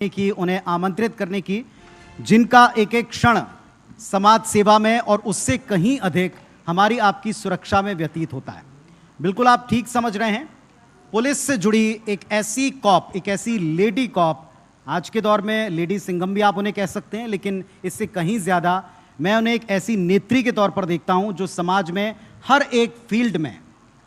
की, उन्हें आमंत्रित करने की, जिनका एक एक क्षण समाज सेवा में और उससे कहीं अधिक हमारी आपकी सुरक्षा में व्यतीत होता है। बिल्कुल आप ठीक समझ रहे हैं। पुलिस से जुड़ी एक ऐसी कॉप, एक ऐसी लेडी कॉप, आज के दौर में लेडी सिंघम भी आप उन्हें कह सकते हैं, लेकिन इससे कहीं ज़्यादा मैं उन्हें एक ऐसी नेत्री के तौर पर देखता हूं जो समाज में हर एक फील्ड में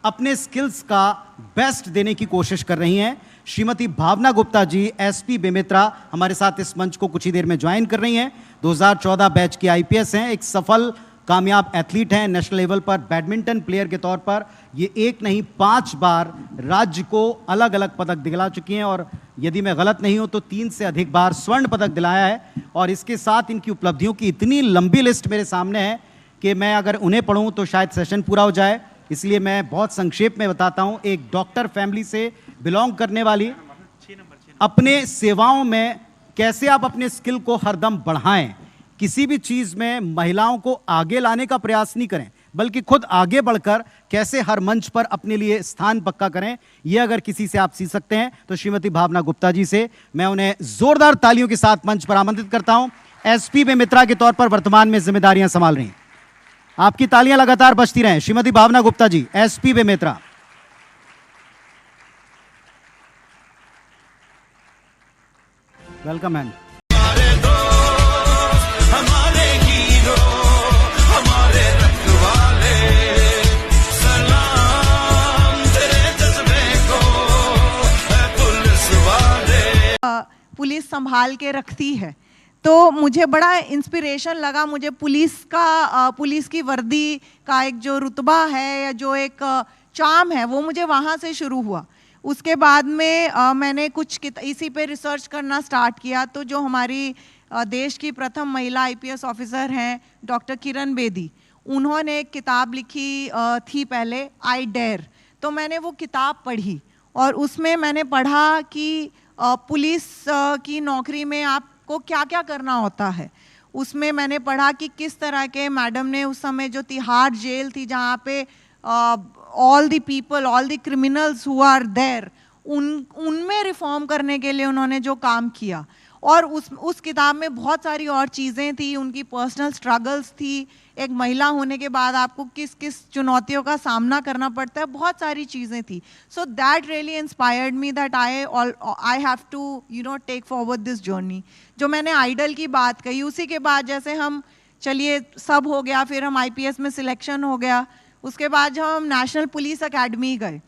अपने स्किल्स का बेस्ट देने की कोशिश कर रही हैं। श्रीमती भावना गुप्ता जी एसपी बेमेतरा हमारे साथ इस मंच को कुछ ही देर में ज्वाइन कर रही हैं। 2014 बैच की आईपीएस हैं, एक सफल कामयाब एथलीट हैं। नेशनल लेवल पर बैडमिंटन प्लेयर के तौर पर ये एक नहीं 5 बार राज्य को अलग अलग पदक दिला चुकी हैं और यदि मैं गलत नहीं हूं तो 3 से अधिक बार स्वर्ण पदक दिलाया है। और इसके साथ इनकी उपलब्धियों की इतनी लंबी लिस्ट मेरे सामने है कि मैं अगर उन्हें पढ़ूं तो शायद सेशन पूरा हो जाए, इसलिए मैं बहुत संक्षेप में बताता हूं। एक डॉक्टर फैमिली से बिलोंग करने वाली, अपने सेवाओं में कैसे आप अपने स्किल को हरदम बढ़ाएं, किसी भी चीज में महिलाओं को आगे लाने का प्रयास नहीं करें बल्कि खुद आगे बढ़कर कैसे हर मंच पर अपने लिए स्थान पक्का करें, यह अगर किसी से आप सीख सकते हैं तो श्रीमती भावना गुप्ता जी से मैं उन्हें जोरदार तालियों के साथ मंच पर आमंत्रित करता हूं। एसपी बेमेतरा के तौर पर वर्तमान में जिम्मेदारियां संभाल रही हैं। आपकी तालियां लगातार बजती रहें। Shrimati Bhavna Gupta ji SP Bemetara. Welcome ma'am. Police संभाल के रखती है तो मुझे बड़ा इंस्पिरेशन लगा। मुझे पुलिस की वर्दी का एक जो रुतबा है या जो एक चार्म है वो मुझे वहाँ से शुरू हुआ। उसके बाद में मैंने कुछ इसी पे रिसर्च करना स्टार्ट किया। तो जो हमारी देश की प्रथम महिला आईपीएस ऑफिसर हैं डॉक्टर किरण बेदी, उन्होंने एक किताब लिखी थी पहले, आई डेयर। तो मैंने वो किताब पढ़ी और उसमें मैंने पढ़ा कि पुलिस की नौकरी में आपको क्या क्या करना होता है। उसमें मैंने पढ़ा कि किस तरह के मैडम ने उस समय जो तिहाड़ जेल थी जहाँ पे all the people, all the criminals who are there, उनमें रिफॉर्म करने के लिए उन्होंने जो काम किया। और उस किताब में बहुत सारी और चीज़ें थी, उनकी पर्सनल स्ट्रगल्स थी, एक महिला होने के बाद आपको किस किस चुनौतियों का सामना करना पड़ता है, बहुत सारी चीज़ें थी। So that really inspired me that I have to take forward this journey. जो मैंने आइडल की बात कही, उसी के बाद जैसे हम चलिए सब हो गया, फिर हम आईपीएस में सिलेक्शन हो गया। उसके बाद जब हम नेशनल पुलिस अकेडमी गए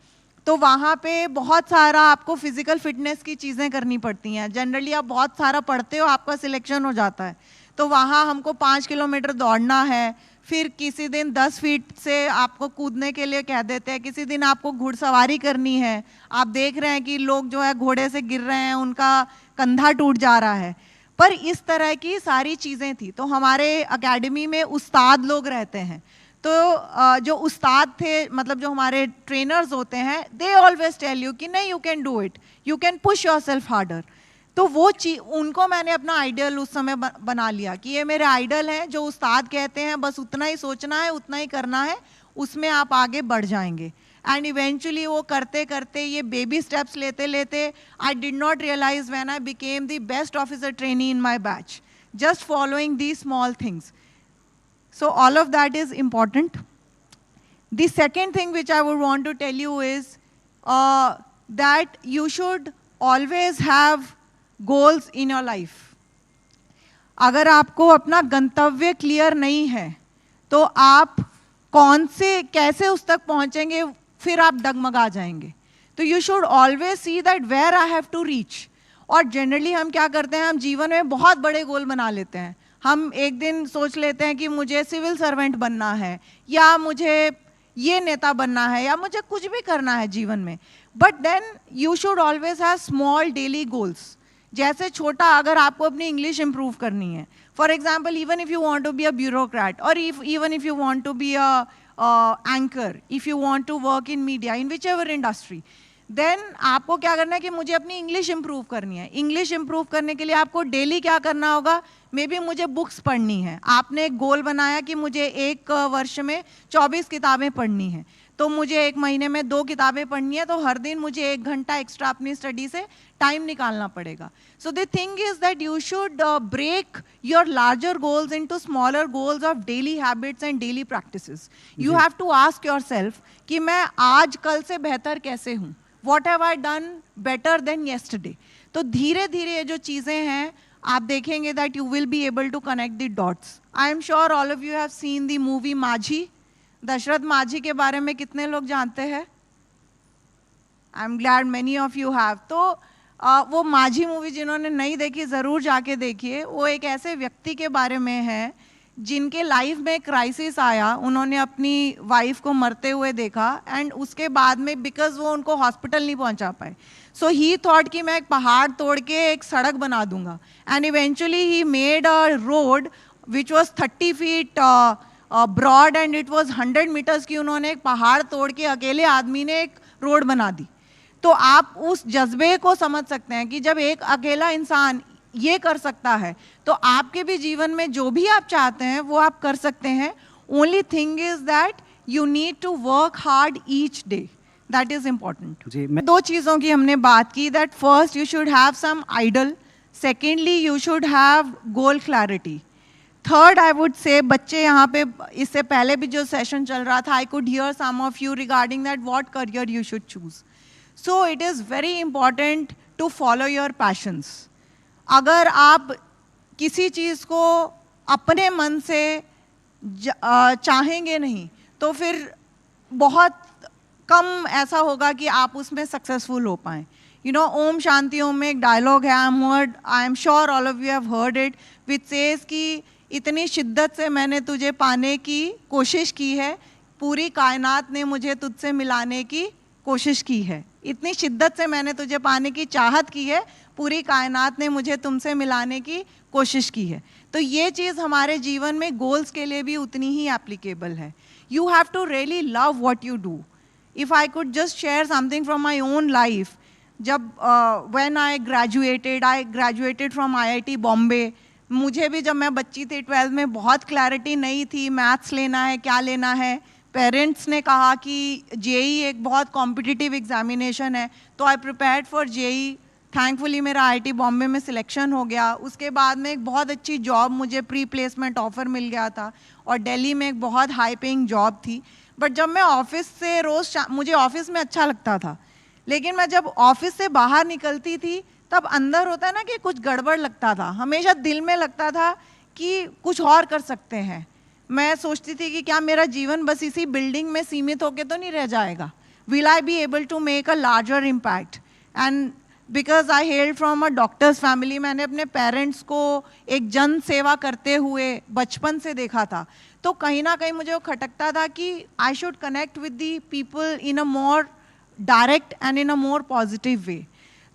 तो वहाँ पे बहुत सारा आपको फिजिकल फिटनेस की चीज़ें करनी पड़ती हैं। जनरली आप बहुत सारा पढ़ते हो, आपका सिलेक्शन हो जाता है। तो वहाँ हमको 5 किलोमीटर दौड़ना है, फिर किसी दिन 10 फीट से आपको कूदने के लिए कह देते हैं, किसी दिन आपको घुड़सवारी करनी है। आप देख रहे हैं कि लोग जो है घोड़े से गिर रहे हैं, उनका कंधा टूट जा रहा है। पर इस तरह की सारी चीज़ें थी। तो हमारे एकेडमी में उस्ताद लोग रहते हैं, तो जो उस्ताद थे, मतलब जो हमारे ट्रेनर्स होते हैं, दे ऑलवेज टेल यू कि नहीं, you can do it, you can push yourself harder. तो वो चीज उनको मैंने अपना आइडियल उस समय बना लिया कि ये मेरे आइडल हैं। जो उस्ताद कहते हैं बस उतना ही सोचना है, उतना ही करना है, उसमें आप आगे बढ़ जाएंगे। एंड इवेंचुअली वो करते करते, ये बेबी स्टेप्स लेते लेते, I did not realise when I became the best officer trainee in my batch, just following the small things. So all of that is important. The second thing which I would want to tell you is that you should always have goals in your life. अगर आपको अपना गंतव्य clear नहीं है तो आप कैसे उस तक पहुंचेंगे, फिर आप डगमगा जाएंगे. तो you should always see that where I have to reach. और जनरली हम क्या करते हैं, हम जीवन में बहुत बड़े गोल बना लेते हैं. हम एक दिन सोच लेते हैं कि मुझे सिविल सर्वेंट बनना है, या मुझे ये नेता बनना है, या मुझे कुछ भी करना है जीवन में. But then you should always have small daily goals. जैसे छोटा, अगर आपको अपनी इंग्लिश इंप्रूव करनी है, for example even if you want to be a bureaucrat, और even if you want to be a anchor, if you want to work in media, in which ever industry, then आपको क्या करना है कि मुझे अपनी इंग्लिश इंप्रूव करनी है. इंग्लिश इंप्रूव करने के लिए आपको डेली क्या करना होगा, मे बी मुझे बुक्स पढ़नी है. आपने एक गोल बनाया कि मुझे एक वर्ष में 24 किताबें पढ़नी है, तो मुझे 1 महीने में 2 किताबें पढ़नी है, तो हर दिन मुझे 1 घंटा एक्स्ट्रा अपनी स्टडी से टाइम निकालना पड़ेगा. So the thing is that you should break your larger goals into smaller goals of daily habits and daily practices. You have to ask yourself कि मैं आज कल से बेहतर कैसे हूँ, what have I done better than yesterday. तो धीरे धीरे ये जो चीज़ें हैं आप देखेंगे that you will be able to connect the dots. I am sure all of you have seen the movie माझी. दशरथ माझी के बारे में कितने लोग जानते हैं? I am glad many of you have. तो वो माझी मूवी जिन्होंने नहीं देखी ज़रूर जाके देखिए. वो एक ऐसे व्यक्ति के बारे में है जिनके लाइफ में क्राइसिस आया, उन्होंने अपनी वाइफ को मरते हुए देखा एंड उसके बाद में बिकॉज वो उनको हॉस्पिटल नहीं पहुंचा पाए, सो ही थॉट कि मैं एक पहाड़ तोड़ के एक सड़क बना दूंगा. And eventually he made a road which was 30 feet broad and it was 100 meters की. उन्होंने एक पहाड़ तोड़ के अकेले आदमी ने एक रोड बना दी. तो आप उस जज्बे को समझ सकते हैं कि जब एक अकेला इंसान ये कर सकता है तो आपके भी जीवन में जो भी आप चाहते हैं वो आप कर सकते हैं. Only thing is that you need to work hard each day. That is important. 2 चीज़ों की हमने बात की, that first you should have some idol, secondly you should have goal clarity. Third I would say बच्चे यहाँ पे इससे पहले भी जो सेशन चल रहा था, I could hear some of you regarding that what career you should choose. So it is very important to follow your passions. अगर आप किसी चीज़ को अपने मन से चाहेंगे नहीं तो फिर बहुत कम ऐसा होगा कि आप उसमें सक्सेसफुल हो पाएँ. यू नो, ओम शांति ओम में एक डायलॉग है, आई am sure all of you have heard it, which says कि इतनी शिद्दत से मैंने तुझे पाने की कोशिश की है, पूरी कायनात ने मुझे तुझसे मिलाने की कोशिश की है. इतनी शिद्दत से मैंने तुझे पाने की चाहत की है, पूरी कायनात ने मुझे तुमसे मिलाने की कोशिश की है. तो ये चीज़ हमारे जीवन में गोल्स के लिए भी उतनी ही एप्लीकेबल है. You have to really love what you do. If I could just share something from my own life, जब when I graduated from IIT Bombay, मुझे भी जब मैं बच्ची थी 12th में बहुत क्लैरिटी नहीं थी मैथ्स लेना है क्या लेना है. पेरेंट्स ने कहा कि JEE एक बहुत कॉम्पिटिटिव एग्जामिनेशन है, तो आई प्रिपेयर्ड फॉर JEE. थैंकफुली मेरा IIT बॉम्बे में सिलेक्शन हो गया. उसके बाद में एक बहुत अच्छी जॉब मुझे प्री प्लेसमेंट ऑफर मिल गया था और दिल्ली में एक बहुत हाई पेइंग जॉब थी. बट जब मैं ऑफिस से रोज़, मुझे ऑफिस में अच्छा लगता था, लेकिन मैं जब ऑफिस से बाहर निकलती थी तब अंदर होता है ना कि कुछ गड़बड़ लगता था. हमेशा दिल में लगता था कि कुछ और कर सकते हैं. मैं सोचती थी कि क्या मेरा जीवन बस इसी बिल्डिंग में सीमित होकर तो नहीं रह जाएगा. Will I be able to make a larger impact. And because I hail from a doctor's family, मैंने अपने पेरेंट्स को एक जन सेवा करते हुए बचपन से देखा था. तो कहीं ना कहीं मुझे वो खटकता था कि I should connect with the people in a more direct and in a more positive way.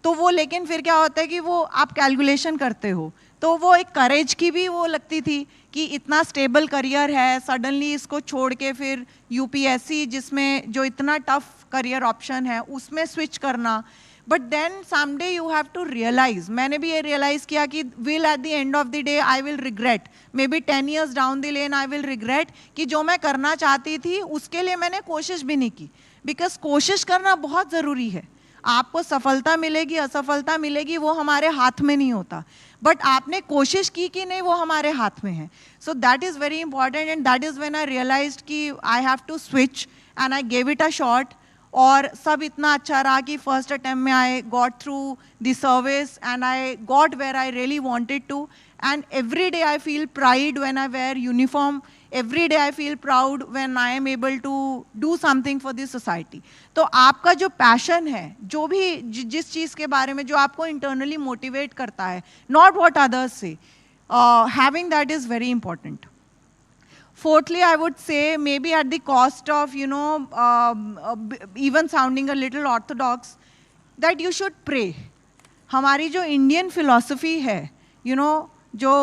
तो वो, लेकिन फिर क्या होता है कि वो आप कैलकुलेशन करते हो, तो वो एक करेज की भी वो लगती थी कि इतना स्टेबल करियर है, सडनली इसको छोड़ के फिर UPSC जिसमें जो इतना टफ करियर ऑप्शन है उसमें स्विच करना. But then someday you have to realise, मैंने भी ये रियलाइज़ किया कि will at the end of the day I will regret, maybe 10 years down the lane I will regret कि जो मैं करना चाहती थी उसके लिए मैंने कोशिश भी नहीं की. बिकॉज कोशिश करना बहुत ज़रूरी है. आपको सफलता मिलेगी असफलता मिलेगी वो हमारे हाथ में नहीं होता, बट आपने कोशिश की कि नहीं वो हमारे हाथ में है. So that is very important and that is when I realised कि I have to switch and I gave it a shot. और सब इतना अच्छा रहा कि फर्स्ट अटेम्प्ट में I got through the service and I got where I really wanted to. And every day I feel pride when I wear uniform. Every day I feel proud when I am able to do something for this society. तो आपका जो passion है, जो भी जिस चीज़ के बारे में जो आपको इंटरनली मोटिवेट करता है, not what others say, having that is very important. Fourthly, I would say maybe at the cost of even sounding a little orthodox, that you should pray. हमारी जो इंडियन फिलॉसफी है, जो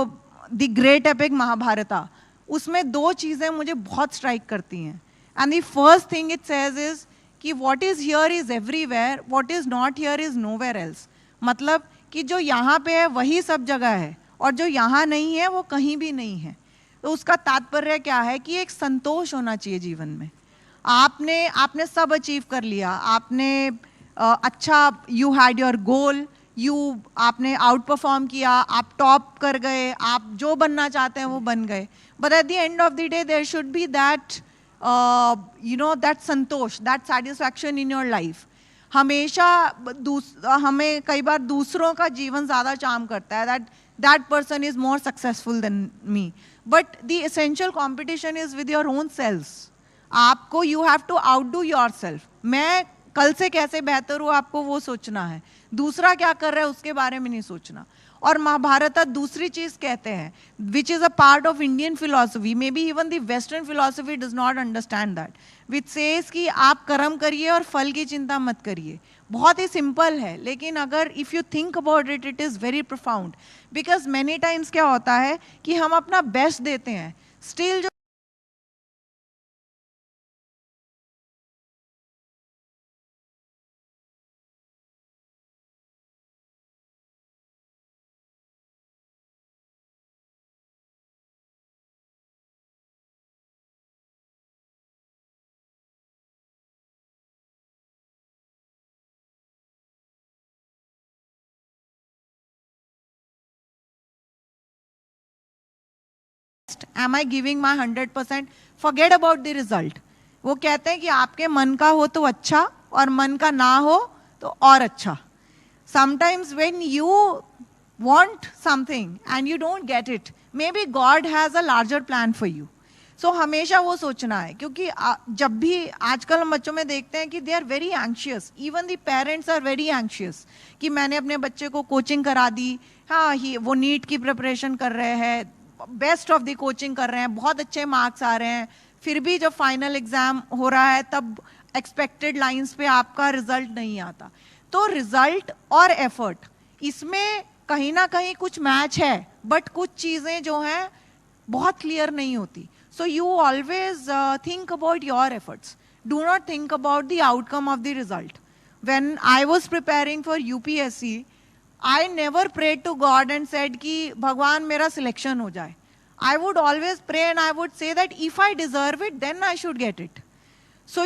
the great epic महाभारता, उसमें 2 चीज़ें मुझे बहुत strike करती हैं. And the first thing it says is कि what is here is everywhere, what is not here is nowhere else. मतलब कि जो यहाँ पे है वही सब जगह है और जो यहाँ नहीं है वो कहीं भी नहीं है. तो उसका तात्पर्य क्या है कि एक संतोष होना चाहिए जीवन में. आपने सब अचीव कर लिया, आपने अच्छा, यू हैड योर गोल, आपने आउट परफॉर्म किया, आप टॉप कर गए, आप जो बनना चाहते हैं वो बन गए. But at the end of the day there should be that that संतोष, that satisfaction in your life. हमेशा हमें कई बार दूसरों का जीवन ज्यादा चार्म करता है, that person is more successful than me, but the essential competition is with your own selves. आपको you have to outdo yourself. मैं कल से कैसे बेहतर हूँ आपको वो सोचना है, दूसरा क्या कर रहा है उसके बारे में नहीं सोचना. और महाभारत दूसरी चीज कहते हैं, which is a part of Indian philosophy, maybe even the Western philosophy does not understand that, which says कि आप कर्म करिए और फल की चिंता मत करिए. बहुत ही सिंपल है, लेकिन अगर if you think about it, it is very profound. Because many times क्या होता है कि हम अपना बेस्ट देते हैं, स्टिल जो am I giving my 100%? Forget about the result. वो कहते हैं कि आपके मन का हो तो अच्छा और मन का ना हो तो और अच्छा. Sometimes when you want something and you don't get it, maybe God has a larger plan for you. So हमेशा वो सोचना है, क्योंकि जब भी आजकल हम बच्चों में देखते हैं कि they are very anxious, even the parents are very anxious कि मैंने अपने बच्चे को कोचिंग करा दी, हाँ वो नीट की प्रिपरेशन कर रहे हैं, बेस्ट ऑफ द कोचिंग कर रहे हैं, बहुत अच्छे मार्क्स आ रहे हैं, फिर भी जब फाइनल एग्जाम हो रहा है तब एक्सपेक्टेड लाइंस पे आपका रिजल्ट नहीं आता. तो रिजल्ट और एफर्ट इसमें कहीं ना कहीं कुछ मैच है, बट कुछ चीजें जो हैं बहुत क्लियर नहीं होती. So you always think about your efforts, do not think about the outcome of the result. When I was preparing for UPSC, I never prayed to God and said कि भगवान मेरा सिलेक्शन हो जाए. I would always pray and I would say that if I deserve it, then I should get it. So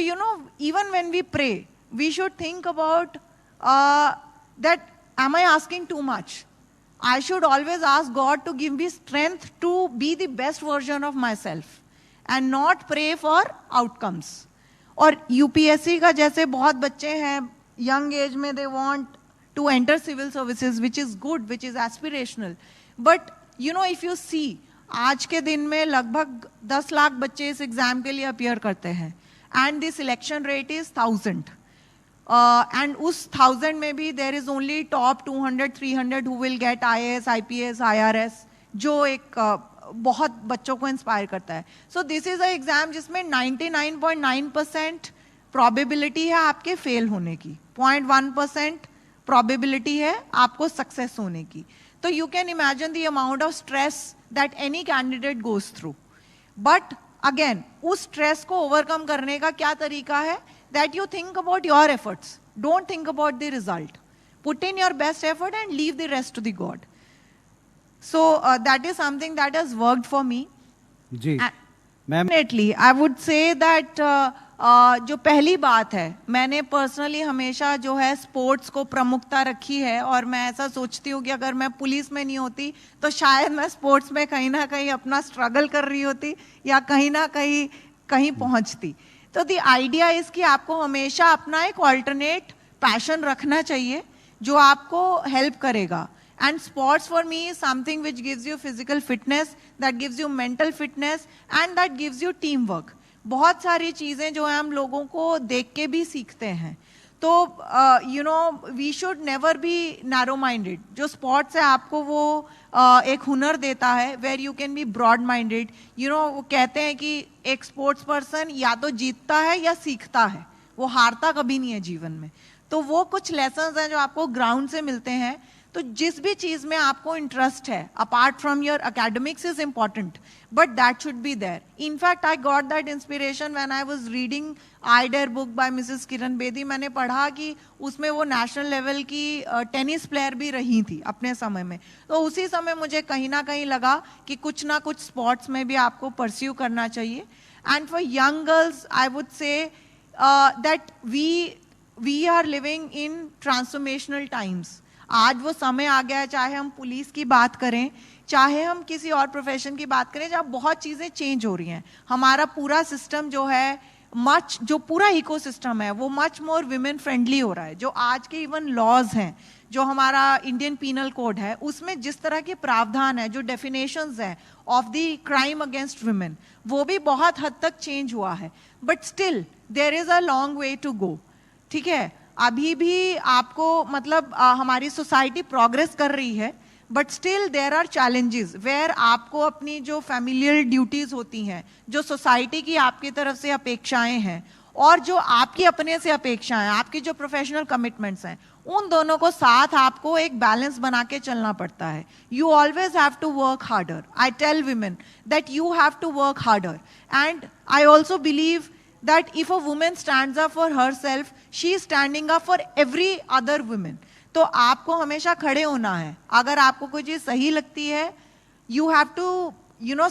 even when we pray, we should think about that, am I asking too much? I should always ask God to give me strength to be the best version of myself and not pray for outcomes. और UPSC का जैसे बहुत बच्चे हैं young age में, they want to enter civil services, which is good, which is aspirational. But if you see, आज के दिन में लगभग 10 लाख बच्चे इस एग्जाम के लिए अपीयर करते हैं, and the selection rate is 1000. And उस 1000 में भी there is only top 200-300 who will get IAS, IPS, IRS, जो एक बहुत बच्चों को इंस्पायर करता है. So this is a exam जिसमें 99.9% probability है आपके फेल होने की, 0.1% probability है आपको सक्सेस होने की. तो you can imagine the amount of stress that any candidate goes through. But again, उस स्ट्रेस को ओवरकम करने का क्या तरीका है? That you think about your efforts. Don't think about the result. Put in your best effort and leave the rest to the God. So that is something that has worked for me. जी, ma'am. Definitely, I would say that जो पहली बात है, मैंने personally हमेशा जो है sports को प्रमुखता रखी है, और मैं ऐसा सोचती हूँ कि अगर मैं पुलिस में नहीं होती तो शायद मैं स्पोर्ट्स में कहीं ना कहीं अपना स्ट्रगल कर रही होती या कहीं ना कहीं पहुँचती. तो द आइडिया इज कि आपको हमेशा अपना एक ऑल्टरनेट पैशन रखना चाहिए जो आपको हेल्प करेगा. And sports for me is something which gives you physical fitness, that gives you mental fitness, and that gives you teamwork. बहुत सारी चीजें जो है हम लोगों को देख के भी सीखते हैं. तो we should never be narrow minded. जो स्पोर्ट्स है आपको वो एक हुनर देता है, where you can be broad minded. वो कहते हैं कि एक स्पोर्ट्स पर्सन या तो जीतता है या सीखता है, वो हारता कभी नहीं है जीवन में. तो वो कुछ लेसन्स हैं जो आपको ग्राउंड से मिलते हैं. तो जिस भी चीज में आपको इंटरेस्ट है, apart from your academics is important, but that should be there. In fact I got that inspiration when I was reading I dare book by Mrs Kiran Bedi. मैंने पढ़ा कि उसमें वो नेशनल लेवल की टेनिस प्लेयर भी रही थी अपने समय में. तो उसी समय मुझे कहीं ना कहीं लगा कि कुछ ना कुछ स्पोर्ट्स में भी आपको परस्यू करना चाहिए. And for young girls, I would say that we are living in transformational times. आज वो समय आ गया है, चाहे हम पुलिस की बात करें, चाहे हम किसी और प्रोफेशन की बात करें, जहाँ बहुत चीज़ें चेंज हो रही हैं. हमारा पूरा सिस्टम जो है, जो पूरा इकोसिस्टम है, वो मच मोर विमेन फ्रेंडली हो रहा है. जो आज के इवन लॉज हैं, जो हमारा इंडियन पीनल कोड है, उसमें जिस तरह के प्रावधान है, जो डेफिनेशंस हैं of the crime against women, वो भी बहुत हद तक चेंज हुआ है. But still there is a long way to go. ठीक है, अभी भी आपको मतलब हमारी सोसाइटी प्रोग्रेस कर रही है, but still there are challenges where आपको अपनी जो फैमिलियल ड्यूटीज होती हैं, जो सोसाइटी की आपकी तरफ से अपेक्षाएं हैं, और जो आपकी अपने से अपेक्षाएं, आपकी जो प्रोफेशनल कमिटमेंट्स हैं, उन दोनों को साथ आपको एक बैलेंस बना के चलना पड़ता है. You always have to work harder. I tell women that you have to work harder. And I also believe that if a woman stands up for herself, she is standing up for every other woman. तो आपको हमेशा खड़े होना है. अगर आपको कोई चीज सही लगती है, you have to,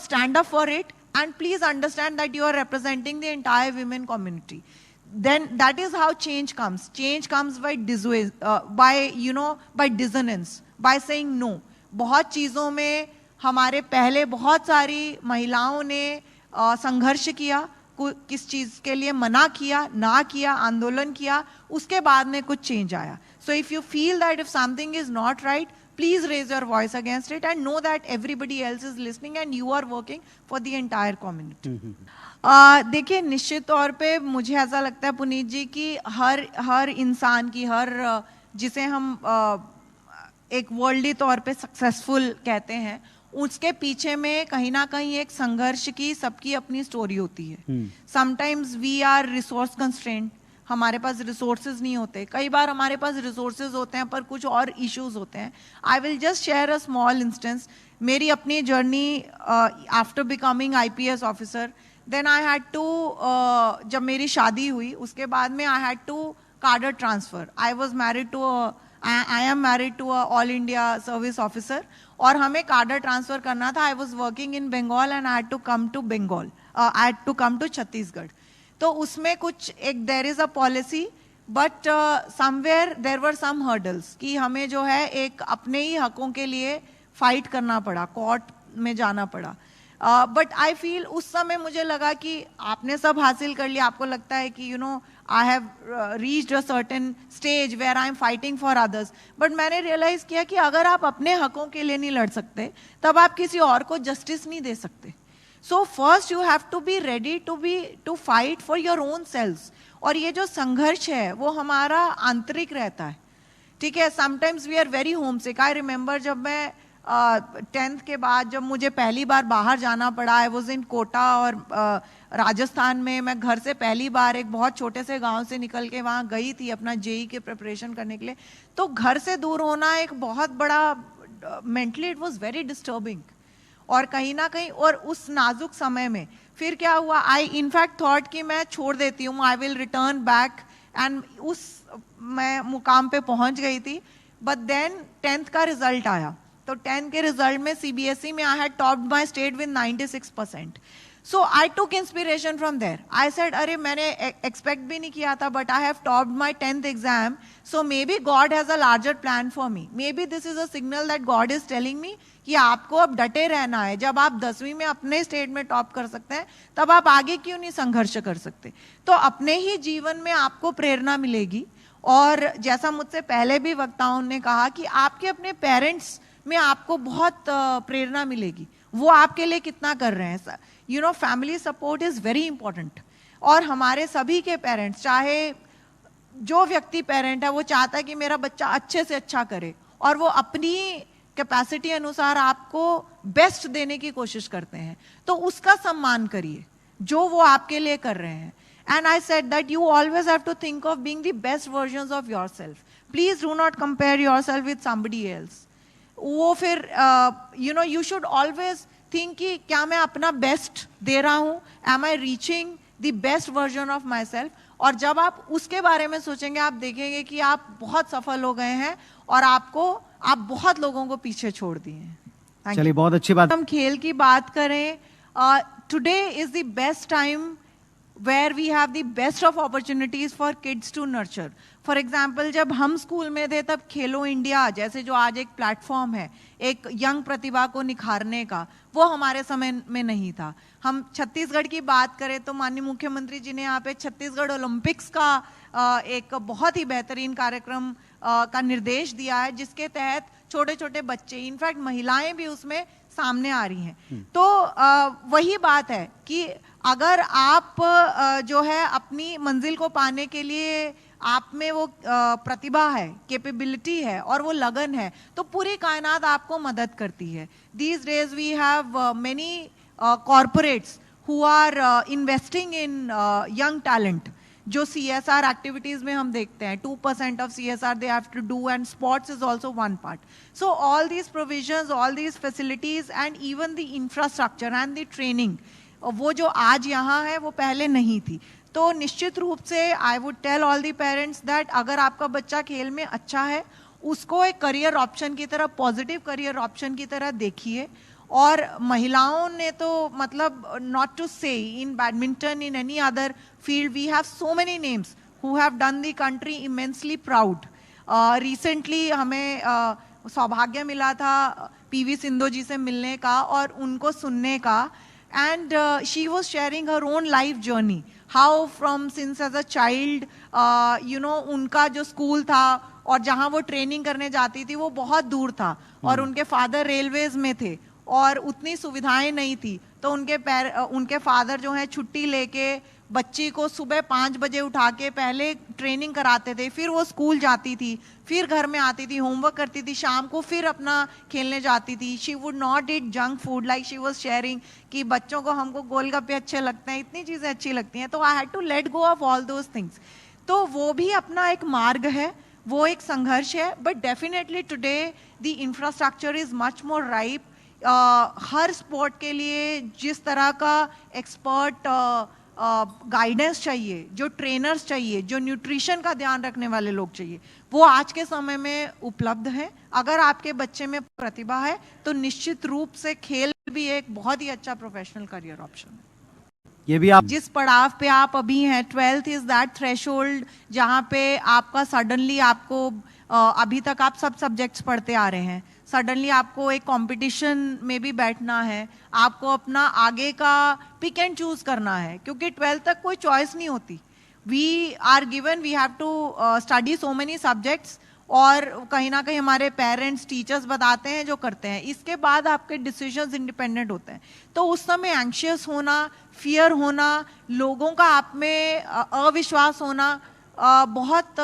stand up for it, and please understand that you are representing the entire women community. Then that is how change comes. Change comes by dissonance, by saying no. बहुत चीजों में हमारे पहले बहुत सारी महिलाओं ने संघर्ष किया, किस चीज के लिए मना किया, ना किया, आंदोलन किया, उसके बाद में कुछ चेंज आया. So if you feel that if something is not right, please raise your voice against it and know that everybody else is listening and you are working for the entire community. देखिए, निश्चित तौर पे मुझे ऐसा लगता है पुनीत जी कि हर इंसान की, जिसे हम एक वर्ल्डली तौर पे सक्सेसफुल कहते हैं, उसके पीछे में कहीं ना कहीं एक संघर्ष की सबकी अपनी स्टोरी होती है. Sometimes we are resource constraint, हमारे पास रिसोर्सेज नहीं होते. कई बार हमारे पास रिसोर्सेज होते हैं पर कुछ और इश्यूज होते हैं. I will just share a small instance. मेरी अपनी journey after becoming IPS officer, then I had to, जब मेरी शादी हुई उसके बाद में I had to cadre transfer. I am married to a all India service officer, और हमें कार्डर ट्रांसफर करना था. I was working in Bengal and I had to come to Bengal, I had to come to Chhattisgarh. तो उसमें कुछ एक there is a policy, but somewhere there were some hurdles कि हमें जो है एक अपने ही हकों के लिए फाइट करना पड़ा, कोर्ट में जाना पड़ा. बट आई फील उस समय मुझे लगा कि आपने सब हासिल कर लिया, आपको लगता है कि I have reached a certain stage where I am fighting for others. But मैंने realize किया कि अगर आप अपने हकों के लिए नहीं लड़ सकते, तब आप किसी और को justice नहीं दे सकते. So first you have to be ready to fight for your own selves. और ये जो संघर्ष है वो हमारा आंतरिक रहता है. ठीक है, sometimes we are very homesick. I remember जब मैं 10th के बाद जब मुझे पहली बार बाहर जाना पड़ा, आई वॉज इन कोटा और राजस्थान में. मैं घर से पहली बार एक बहुत छोटे से गांव से निकल के वहाँ गई थी अपना JEE के प्रिपरेशन करने के लिए. तो घर से दूर होना एक बहुत बड़ा, mentally it was very disturbing. और कहीं ना कहीं, और उस नाजुक समय में फिर क्या हुआ, आई इनफैक्ट थॉट कि मैं छोड़ देती हूँ, I will return back. And मैं मुकाम पे पहुंच गई थी. बट देन 10th का रिजल्ट आया, तो 10th के रिजल्ट में CBSE में I had topped my state with 96%. So I took inspiration from there. I said अरे मैंने एक्सपेक्ट भी नहीं किया था, but I have topped my 10th exam, so maybe God has a larger plan for me. Maybe this is a signal that God is telling me कि आपको अब डटे रहना है. जब आप 10वीं में अपने स्टेट में टॉप कर सकते हैं, तब आप आगे क्यों नहीं संघर्ष कर सकते. तो अपने ही जीवन में आपको प्रेरणा मिलेगी. और जैसा मुझसे पहले भी वक्ताओं ने कहा कि आपके अपने पेरेंट्स में आपको बहुत प्रेरणा मिलेगी, वो आपके लिए कितना कर रहे हैं. Family support is very important. और हमारे सभी के पेरेंट्स, चाहे जो व्यक्ति पेरेंट है, वो चाहता है कि मेरा बच्चा अच्छे से अच्छा करे, और वो अपनी कैपेसिटी अनुसार आपको बेस्ट देने की कोशिश करते हैं. तो उसका सम्मान करिए जो वो आपके लिए कर रहे हैं. And I said that you always have to think of being the best versions of yourself. Please do not compare yourself with somebody else. वो फिर you should always think कि क्या मैं अपना बेस्ट दे रहा हूँ, am I reaching the best version of myself. और जब आप उसके बारे में सोचेंगे, आप देखेंगे कि आप बहुत सफल हो गए हैं और आप बहुत लोगों को पीछे छोड़ दिए हैं. चलिए, बहुत अच्छी बात. हम खेल की बात करें, today is the best time where we have the best of opportunities for kids to nurture. For example, जब हम स्कूल में थे तब खेलो इंडिया जैसे जो आज एक प्लेटफॉर्म है एक यंग प्रतिभा को निखारने का, वो हमारे समय में नहीं था. हम छत्तीसगढ़ की बात करें तो माननीय मुख्यमंत्री जी ने यहाँ पे छत्तीसगढ़ ओलंपिक्स का एक बहुत ही बेहतरीन कार्यक्रम का निर्देश दिया है, जिसके तहत छोटे छोटे बच्चे, इनफैक्ट महिलाएं भी उसमें सामने आ रही हैं. तो वही बात है कि अगर आप जो है अपनी मंजिल को पाने के लिए आप में वो प्रतिभा है, कैपेबिलिटी है और वो लगन है, तो पूरी कायनात आपको मदद करती है. These days we have many corporates who are investing in young talent. जो CSR activities में हम देखते हैं 2% of CSR they have to do, and sports is also one part. So all these provisions, all these facilities and even the infrastructure and the training, वो जो आज यहाँ है वो पहले नहीं थी. तो निश्चित रूप से I would tell all the parents that अगर आपका बच्चा खेल में अच्छा है उसको एक करियर ऑप्शन की तरह, पॉजिटिव करियर ऑप्शन की तरह देखिए. और महिलाओं ने तो मतलब not to say in badminton, in any other field, we have so many names who have done the country immensely proud. Recently हमें सौभाग्य मिला था PV सिंधु जी से मिलने का और उनको सुनने का. And she was sharing her own life journey, how from since as a child, उनका जो स्कूल था और जहाँ वो ट्रेनिंग करने जाती थी वो बहुत दूर था और उनके फादर रेलवेज में थे और उतनी सुविधाएं नहीं थी. तो उनके फादर जो है छुट्टी लेके बच्ची को सुबह 5 बजे उठा के पहले ट्रेनिंग कराते थे, फिर वो स्कूल जाती थी, फिर घर में आती थी, होमवर्क करती थी, शाम को फिर अपना खेलने जाती थी. She would not eat junk food like she was sharing कि बच्चों को हमको गोलगप्पे अच्छे लगते हैं, इतनी चीज़ें अच्छी लगती हैं. तो I had to let go of all those things. तो वो भी अपना एक मार्ग है, वो एक संघर्ष है. But definitely today the infrastructure is much more ripe. Her sport के लिए जिस तरह का एक्सपर्ट गाइडेंस चाहिए, जो ट्रेनर्स चाहिए, जो न्यूट्रिशन का ध्यान रखने वाले लोग चाहिए, वो आज के समय में उपलब्ध है. अगर आपके बच्चे में प्रतिभा है तो निश्चित रूप से खेल भी एक बहुत ही अच्छा प्रोफेशनल करियर ऑप्शन है. ये भी आप जिस पड़ाव पे आप अभी हैं, 12th इज दैट थ्रेशोल्ड जहाँ पे आपका सडनली आपको अभी तक आप सब सब्जेक्ट्स पढ़ते आ रहे हैं, सडनली आपको एक कंपटीशन में भी बैठना है, आपको अपना आगे का पिक एंड चूज करना है, क्योंकि 12th तक कोई चॉइस नहीं होती. We are given, we have to study so many subjects और कहीं ना कहीं हमारे पेरेंट्स, टीचर्स बताते हैं जो करते हैं. इसके बाद आपके डिसीजंस इंडिपेंडेंट होते हैं. तो उस समय एंग्शियस होना, फियर होना, लोगों का आप में अविश्वास होना बहुत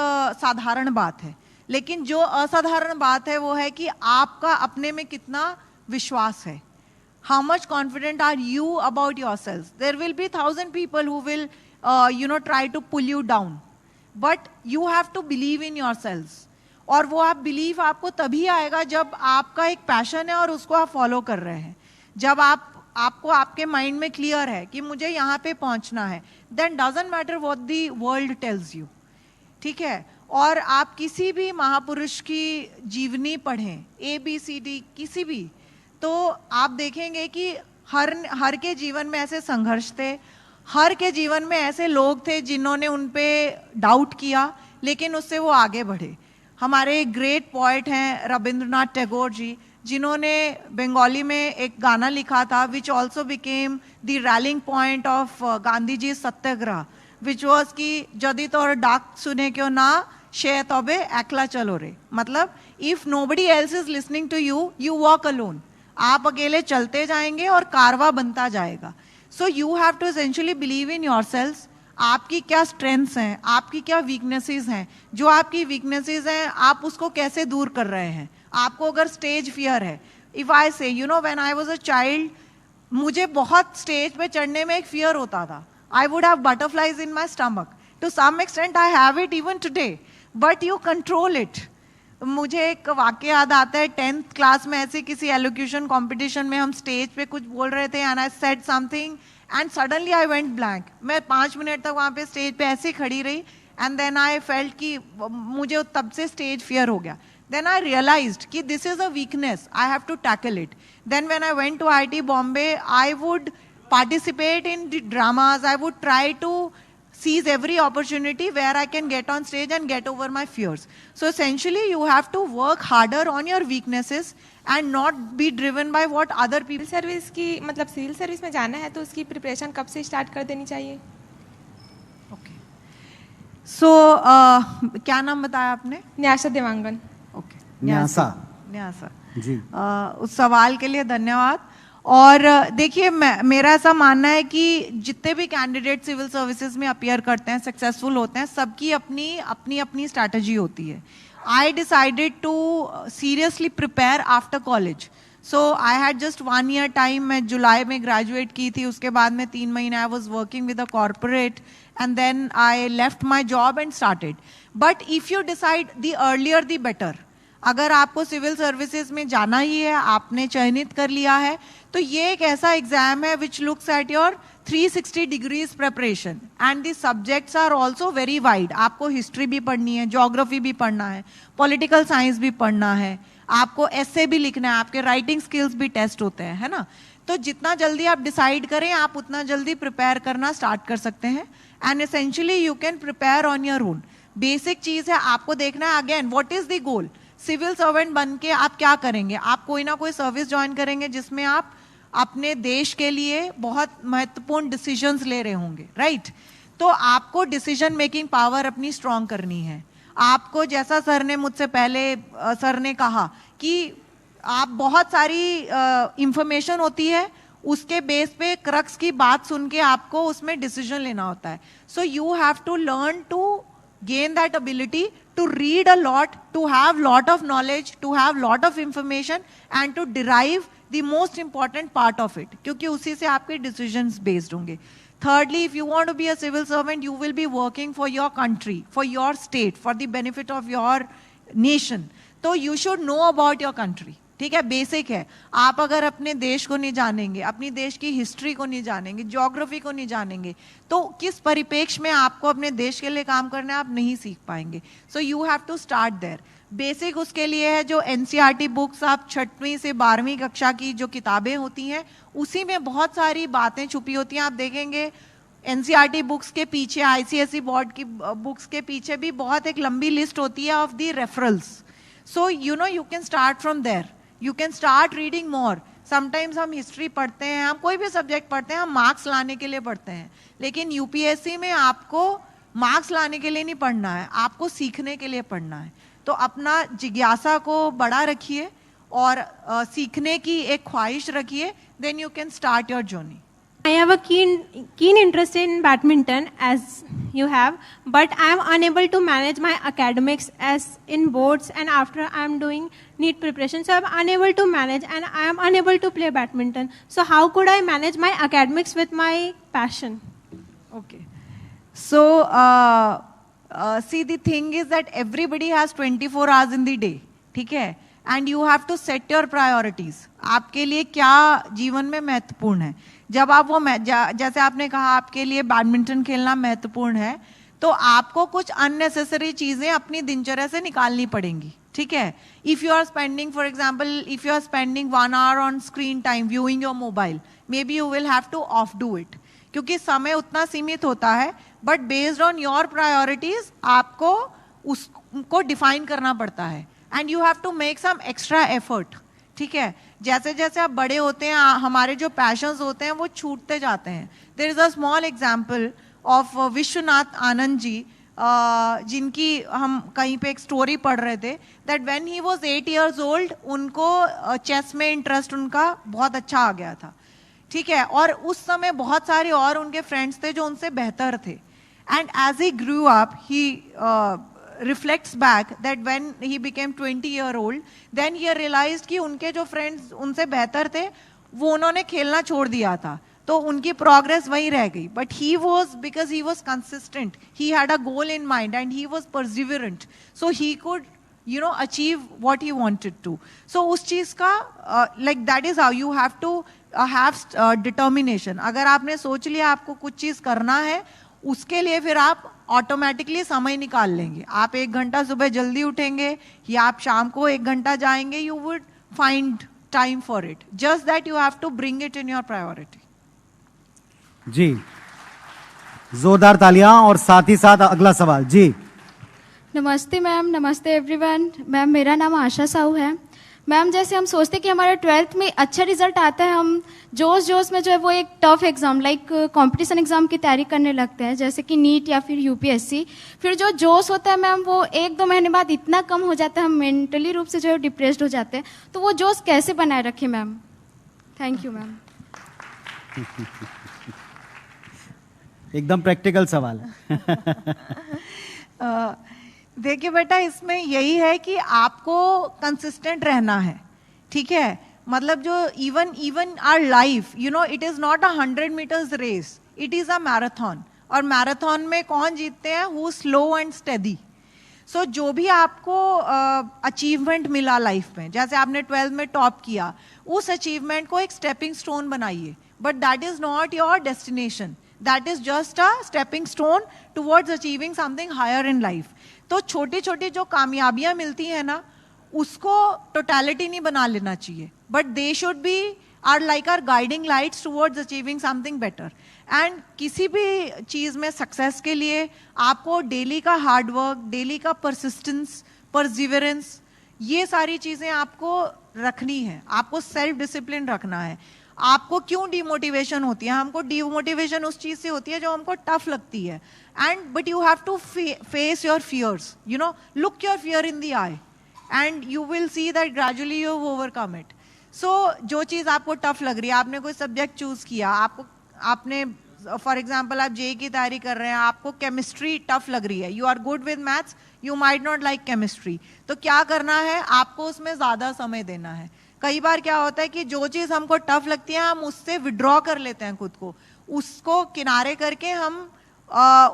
साधारण बात है. लेकिन जो असाधारण बात है वो है कि आपका अपने में कितना विश्वास है. How much confident are you about yourselves? There will be 1,000 people who will, try to pull you down. But you have to believe in yourselves. और वो आप बिलीव आपको तभी आएगा जब आपका एक पैशन है और उसको आप फॉलो कर रहे हैं. जब आपको आपके माइंड में क्लियर है कि मुझे यहाँ पे पहुँचना है, then doesn't matter what the world tells you. ठीक है. और आप किसी भी महापुरुष की जीवनी पढ़ें, ABCD किसी भी, तो आप देखेंगे कि हर के जीवन में ऐसे संघर्ष थे, हर के जीवन में ऐसे लोग थे जिन्होंने उन पे डाउट किया लेकिन उससे वो आगे बढ़े. हमारे ग्रेट पोएट हैं रविंद्रनाथ टैगोर जी, जिन्होंने बंगाली में एक गाना लिखा था which also became the rallying point of Gandhi ji satyagraha, which was कि जदि तोर डाक सुने क्यों ना शे तबे एकला चलो रे. मतलब if nobody else is listening to you, you walk alone. आप अकेले चलते जाएंगे और कारवा बनता जाएगा. So you have to essentially believe in yourselves. आपकी क्या स्ट्रेंथ्स हैं, आपकी क्या वीकनेसेस हैं. जो आपकी वीकनेसेस हैं आप उसको कैसे दूर कर रहे हैं. आपको अगर स्टेज फियर है, इफ आई से when I was a child, मुझे बहुत स्टेज पे चढ़ने में एक फियर होता था. I would have butterflies in my stomach. To some extent I have it even today, but you control it. मुझे एक वाक्य याद आता है, 10th क्लास में ऐसे किसी एलोक्यूशन कंपटीशन में हम स्टेज पे कुछ बोल रहे थे and I said something and suddenly I went blank. मैं 5 मिनट तक वहाँ पे स्टेज पे ऐसे खड़ी रही एंड देन आई फेल्ट कि मुझे तब से स्टेज फियर हो गया. देन आई रियलाइज्ड कि this is a weakness, I have to tackle it. Then when I went to IIT Bombay, I would participate in the dramas. I would try to seize every opportunity where I can get on stage and get over my fears. So essentially, you have to work harder on your weaknesses and not be driven by what other people. Civil service की मतलब civil service में जाना है तो उसकी preparation कब से start कर देनी चाहिए? Okay. So क्या नाम बताया आपने? न्यासा देवांगन. Okay. न्यासा न्यासा जी। उस सवाल के लिए धन्यवाद। और देखिए मेरा ऐसा मानना है कि जितने भी कैंडिडेट सिविल सर्विसेज में अपीयर करते हैं, सक्सेसफुल होते हैं, सबकी अपनी अपनी अपनी स्ट्रैटेजी होती है। I decided to seriously prepare after college. So I had just 1 year time. मैं जुलाई में ग्रेजुएट की थी, उसके बाद में 3 महीने I was working with a corporate and then I left my job and started. But if you decide the earlier the better. अगर आपको सिविल सर्विसेज में जाना ही है, आपने चयनित कर लिया है, तो ये एक ऐसा एग्जाम है which looks at your 360 degrees preparation and the subjects are also very wide. आपको हिस्ट्री भी पढ़नी है, ज्योग्राफी भी पढ़ना है, पॉलिटिकल साइंस भी पढ़ना है, आपको एसे भी लिखना है, आपके राइटिंग स्किल्स भी टेस्ट होते हैं, है ना। तो जितना जल्दी आप डिसाइड करें, आप उतना जल्दी प्रिपेयर करना स्टार्ट कर सकते हैं। And essentially you can prepare on your own. Basic चीज है, आपको देखना है again what is the goal. Civil servant बन के आप क्या करेंगे? आप कोई ना कोई सर्विस ज्वाइन करेंगे जिसमें आप अपने देश के लिए बहुत महत्वपूर्ण डिसीजंस ले रहे होंगे, राइट? तो आपको डिसीजन मेकिंग पावर अपनी स्ट्रांग करनी है। आपको, जैसा सर ने मुझसे पहले सर ने कहा कि आप बहुत सारी इंफॉर्मेशन होती है, उसके बेस पे क्रक्स की बात सुन के आपको उसमें डिसीजन लेना होता है। So you have to learn to gain that ability to read a lot, to have lot of knowledge, to have lot of information and to derive the most important part of it, क्योंकि उसी से आपके decisions based होंगे। Thirdly, if you want to be a civil servant, you will be working for your country, for your state, for the benefit of your nation. तो you should know about your country. ठीक है, basic है। आप अगर अपने देश को नहीं जानेंगे, अपनी देश की हिस्ट्री को नहीं जानेंगे, ज्योग्राफी को नहीं जानेंगे, तो किस परिप्रेक्ष्य में आपको अपने देश के लिए काम करना है आप नहीं सीख पाएंगे। So you have to start there. Basic उसके लिए है जो एनसीईआरटी बुक्स, आप 6वीं से 12वीं कक्षा की जो किताबें होती हैं, उसी में बहुत सारी बातें छुपी होती हैं। आप देखेंगे एनसीईआरटी बुक्स के पीछे, आईसीएसई बोर्ड की बुक्स के पीछे भी बहुत एक लंबी लिस्ट होती है of the referrals. So you know you can start from there, you can start reading more. Sometimes हम हिस्ट्री पढ़ते हैं, हम कोई भी सब्जेक्ट पढ़ते हैं, हम मार्क्स लाने के लिए पढ़ते हैं, लेकिन यूपीएससी में आपको मार्क्स लाने के लिए नहीं पढ़ना है, आपको सीखने के लिए पढ़ना है। तो अपना जिज्ञासा को बड़ा रखिए और सीखने की एक ख्वाहिश रखिए, then you can start your journey. I have a keen interest in badminton as you have, but I am unable to manage my academics as in boards and after I am doing NEET preparation. So I am unable to manage and I am unable to play badminton. So how could I manage my academics with my passion? Okay. So see, the thing is that everybody has 24 hours in the day. ठीक है? And you have to set your priorities. आपके लिए क्या जीवन में महत्वपूर्ण है। जब आप वो जैसे आपने कहा आपके लिए बैडमिंटन खेलना महत्वपूर्ण है, तो आपको कुछ अननेसेसरी चीजें अपनी दिनचर्या से निकालनी पड़ेंगी। ठीक है, if you are spending, for example, if you are spending 1 hour on screen time viewing your mobile, maybe you will have to off do it, क्योंकि समय उतना सीमित होता है। But based on your priorities आपको उसको define करना पड़ता है, and you have to make some extra effort. ठीक है, जैसे जैसे आप बड़े होते हैं हमारे जो पैशंस होते हैं वो छूटते जाते हैं। There is a small example of Vishwanath Anand ji, जिनकी हम कहीं पे एक स्टोरी पढ़ रहे थे, that when he was 8 years old उनको चेस में इंटरेस्ट उनका बहुत अच्छा आ गया था। ठीक है, और उस समय बहुत सारे और उनके फ्रेंड्स थे जो उनसे बेहतर थे, and as he grew up he reflects back that when he became 20-year-old, then he realized कि उनके जो फ्रेंड्स उनसे बेहतर थे वो उन्होंने खेलना छोड़ दिया था, तो उनकी प्रोग्रेस वहीं रह गई। But he was, because he was consistent, he had a goal in mind and he was perseverant, so he could achieve what he wanted to. So उस चीज का like that is how you have to have determination. अगर आपने सोच लिया आपको कुछ चीज करना है, उसके लिए फिर आप ऑटोमेटिकली समय निकाल लेंगे। आप 1 घंटा सुबह जल्दी उठेंगे या आप शाम को 1 घंटा जाएंगे, you would find time for it, just that you have to bring it in your priority. जी, जोरदार तालियां। और साथ ही साथ अगला सवाल जी। नमस्ते मैम, नमस्ते एवरीवन। मैम मेरा नाम आशा साहू है। मैम जैसे हम सोचते हैं कि हमारे 12th में अच्छा रिजल्ट आता है, हम जोश जोश में जो है वो एक tough exam like competition exam की तैयारी करने लगते हैं, जैसे कि नीट या फिर यूपीएससी। फिर जो जोश होता है मैम वो 1-2 महीने बाद इतना कम हो जाता है, हम मेंटली रूप से जो है डिप्रेस्ड हो जाते हैं। तो वो जोश कैसे बनाए रखें मैम? Thank you ma'am. एकदम प्रैक्टिकल सवाल है। देखिए बेटा, इसमें यही है कि आपको कंसिस्टेंट रहना है, ठीक है? मतलब जो even our life, you know, it is not a 100 meters race, it is a marathon. और मैराथन में कौन जीतते हैं? Who slow and steady. So जो भी आपको अचीवमेंट मिला लाइफ में, जैसे आपने 12th में टॉप किया, उस अचीवमेंट को एक स्टेपिंग स्टोन बनाइए, but that is not your destination, that is just a stepping stone towards achieving something higher in life. तो छोटी छोटी जो कामयाबियां मिलती हैं ना, उसको टोटलिटी नहीं बना लेना चाहिए, but they should be are like are guiding lights towards achieving something better. एंड किसी भी चीज में सक्सेस के लिए आपको डेली का हार्ड वर्क, डेली का परसिस्टेंस, परसिवरेंस, ये सारी चीजें आपको रखनी है। आपको सेल्फ डिसिप्लिन रखना है। आपको क्यों डिमोटिवेशन होती है? हमको डिमोटिवेशन उस चीज से होती है जो हमको टफ लगती है। And but you have to face your fears, you know, look your fear in the eye and you will see that gradually you overcome it. So जो चीज आपको टफ लग रही है, आपने कोई सब्जेक्ट चूज किया, आपने फॉर एग्जाम्पल आप जेई की तैयारी कर रहे हैं, आपको केमिस्ट्री टफ लग रही है, you are good with maths, you might not like chemistry, तो क्या करना है? आपको उसमें ज्यादा समय देना है। कई बार क्या होता है कि जो चीज हमको टफ लगती है हम उससे विड्रॉ कर लेते हैं खुद को, उसको किनारे करके हम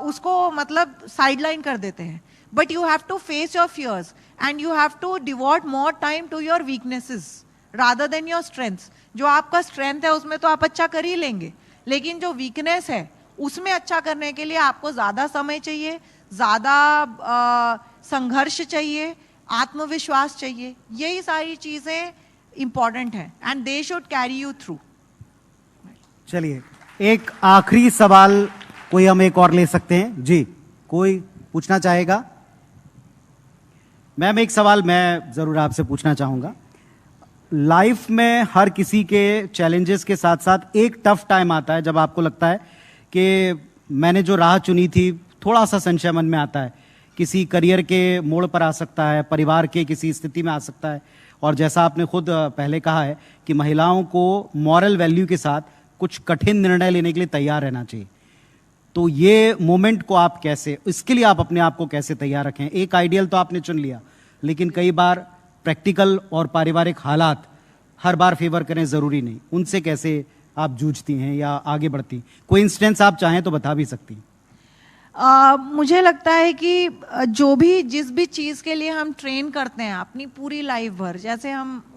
उसको मतलब साइडलाइन कर देते हैं। But you have to face your fears and you have to devote more time to your weaknesses rather than your strengths. जो आपका स्ट्रेंथ है उसमें तो आप अच्छा कर ही लेंगे, लेकिन जो वीकनेस है उसमें अच्छा करने के लिए आपको ज्यादा समय चाहिए, ज्यादा संघर्ष चाहिए, आत्मविश्वास चाहिए। यही सारी चीजें इंपॉर्टेंट है and they should carry you through. चलिए, एक आखिरी सवाल कोई हम एक और ले सकते हैं जी? कोई पूछना चाहेगा? मैम एक सवाल मैं जरूर आपसे पूछना चाहूंगा। लाइफ में हर किसी के चैलेंजेस के साथ साथ एक टफ टाइम आता है जब आपको लगता है कि मैंने जो राह चुनी थी, थोड़ा सा संशय मन में आता है। किसी करियर के मोड़ पर आ सकता है, परिवार के किसी स्थिति में आ सकता है, और जैसा आपने खुद पहले कहा है कि महिलाओं को मॉरल वैल्यू के साथ कुछ कठिन निर्णय लेने के लिए तैयार रहना चाहिए। तो ये मोमेंट को आप कैसे, इसके लिए आप अपने आप को कैसे तैयार रखें? एक आइडियल तो आपने चुन लिया, लेकिन कई बार प्रैक्टिकल और पारिवारिक हालात हर बार फेवर करें जरूरी नहीं, उनसे कैसे आप जूझती हैं या आगे बढ़ती? कोई इंस्टेंस आप चाहें तो बता भी सकती हैं। मुझे लगता है कि जिस भी चीज के लिए हम ट्रेन करते हैं अपनी पूरी लाइफ भर, जैसे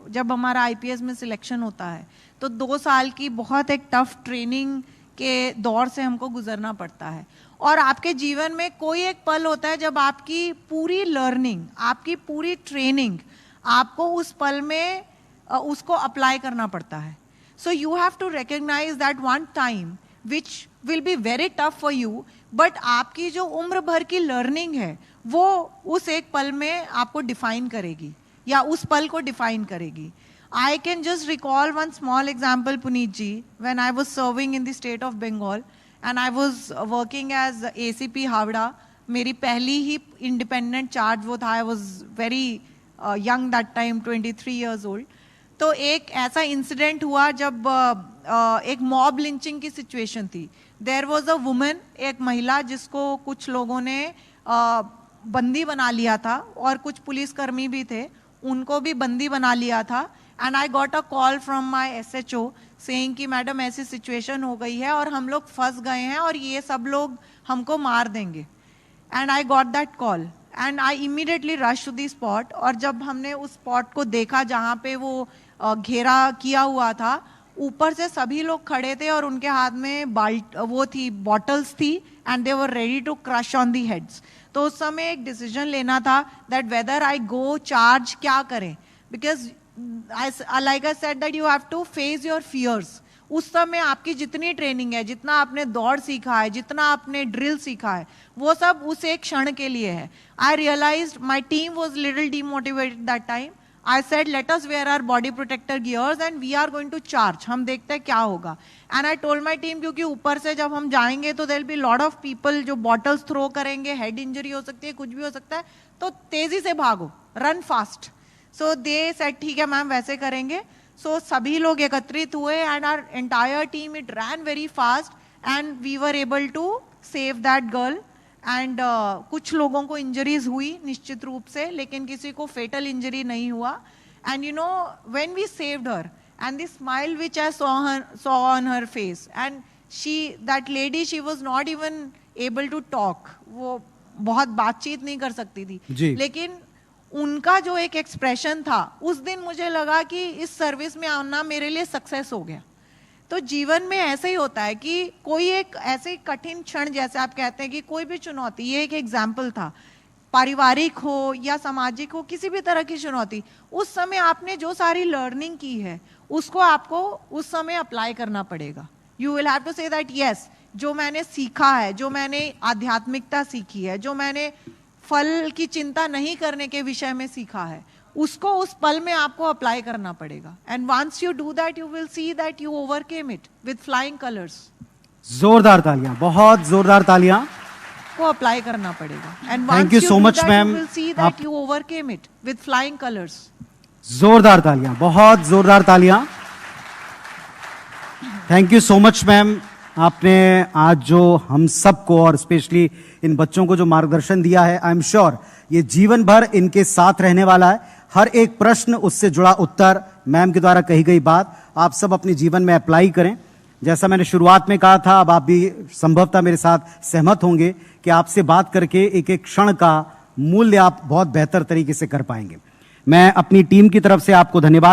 जब हमारा आईपीएस में सिलेक्शन होता है तो 2 साल की बहुत एक टफ ट्रेनिंग के दौर से हमको गुजरना पड़ता है। और आपके जीवन में कोई एक पल होता है जब आपकी पूरी लर्निंग, आपकी पूरी ट्रेनिंग आपको उस पल में उसको अप्लाई करना पड़ता है। So you have to recognise that one time which will be very tough for you, but आपकी जो उम्र भर की लर्निंग है वो उस एक पल में आपको डिफाइन करेगी या उस पल को डिफाइन करेगी। I can just recall one small example, Puneet ji, when I was serving in the state of Bengal and I was working as ACP Havda. मेरी पहली ही independent charge वो था. I was very young that time, 23 years old. तो एक ऐसा incident हुआ जब एक मॉब लिंचिंग की सिचुएशन थी. देयर वॉज अ वुमन, एक महिला जिसको कुछ लोगों ने बंदी बना लिया था और कुछ पुलिसकर्मी भी थे, उनको भी बंदी बना लिया था. And I got a call from my SHO saying कि मैडम ऐसी सिचुएशन हो गई है और हम लोग फंस गए हैं और ये सब लोग हमको मार देंगे. And I got that call and I immediately rush to the spot. और जब हमने उस स्पॉट को देखा जहाँ पे वो घेरा किया हुआ था, ऊपर से सभी लोग खड़े थे और उनके हाथ में वो थी, बॉटल्स थी, and they were ready to crush on the heads. तो उस समय एक डिसीजन लेना था that whether I go charge, क्या करें, because like I said that you have to face your fears. उस समय आपकी जितनी ट्रेनिंग है, जितना आपने दौड़ सीखा है, जितना आपने ड्रिल सीखा है, वो सब उस एक क्षण के लिए है. I realised my team was little demotivated that time. I said, let us wear our body protector gears and we are going to charge. हम देखते हैं क्या होगा. And I told my team, क्योंकि ऊपर से जब हम जाएंगे तो there will be lot of people जो bottles throw करेंगे, head injury हो सकती है, कुछ भी हो सकता है, तो तेजी से भागो, run fast. So they said, ठीक है मैम वैसे करेंगे. So सभी लोग एकत्रित हुए and our entire team it ran very fast and we were able to save that girl. And कुछ लोगों को इंजरीज हुई निश्चित रूप से, लेकिन किसी को फेटल इंजरी नहीं हुआ. And you know when we saved her and the smile which I saw on her face, and she that lady she was not even able to talk. वो बहुत बातचीत नहीं कर सकती थी, लेकिन उनका जो एक एक्सप्रेशन था उस दिन मुझे लगा कि इस सर्विस में आना मेरे लिए सक्सेस हो गया. तो जीवन में ऐसे ही होता है कि कोई एक ऐसे कठिन क्षण, जैसे आप कहते हैं कि कोई भी चुनौती, ये एक एग्जाम्पल था, पारिवारिक हो या सामाजिक हो, किसी भी तरह की चुनौती, उस समय आपने जो सारी लर्निंग की है उसको आपको उस समय अप्लाई करना पड़ेगा. You will have to say that yes, जो मैंने सीखा है, जो मैंने आध्यात्मिकता सीखी है, जो मैंने फल की चिंता नहीं करने के विषय में सीखा है, उसको उस पल में आपको अप्लाई करना पड़ेगा. And once you do that you will see that you overcame it with flying colours. जोरदार तालियां, बहुत जोरदार तालियां. को अप्लाई करना पड़ेगा. And thank you so much ma'am. You will see that you overcame it with flying colours. जोरदार तालियां, बहुत जोरदार तालियां. Thank you so much ma'am. आपने आज जो हम सबको और स्पेशली इन बच्चों को जो मार्गदर्शन दिया है, आई एम श्योर ये जीवन भर इनके साथ रहने वाला है. हर एक प्रश्न, उससे जुड़ा उत्तर, मैम के द्वारा कही गई बात आप सब अपने जीवन में अप्लाई करें. जैसा मैंने शुरुआत में कहा था, अब आप भी संभवतः मेरे साथ सहमत होंगे कि आपसे बात करके एक एक क्षण का मूल्य आप बहुत बेहतर तरीके से कर पाएंगे. मैं अपनी टीम की तरफ से आपको धन्यवाद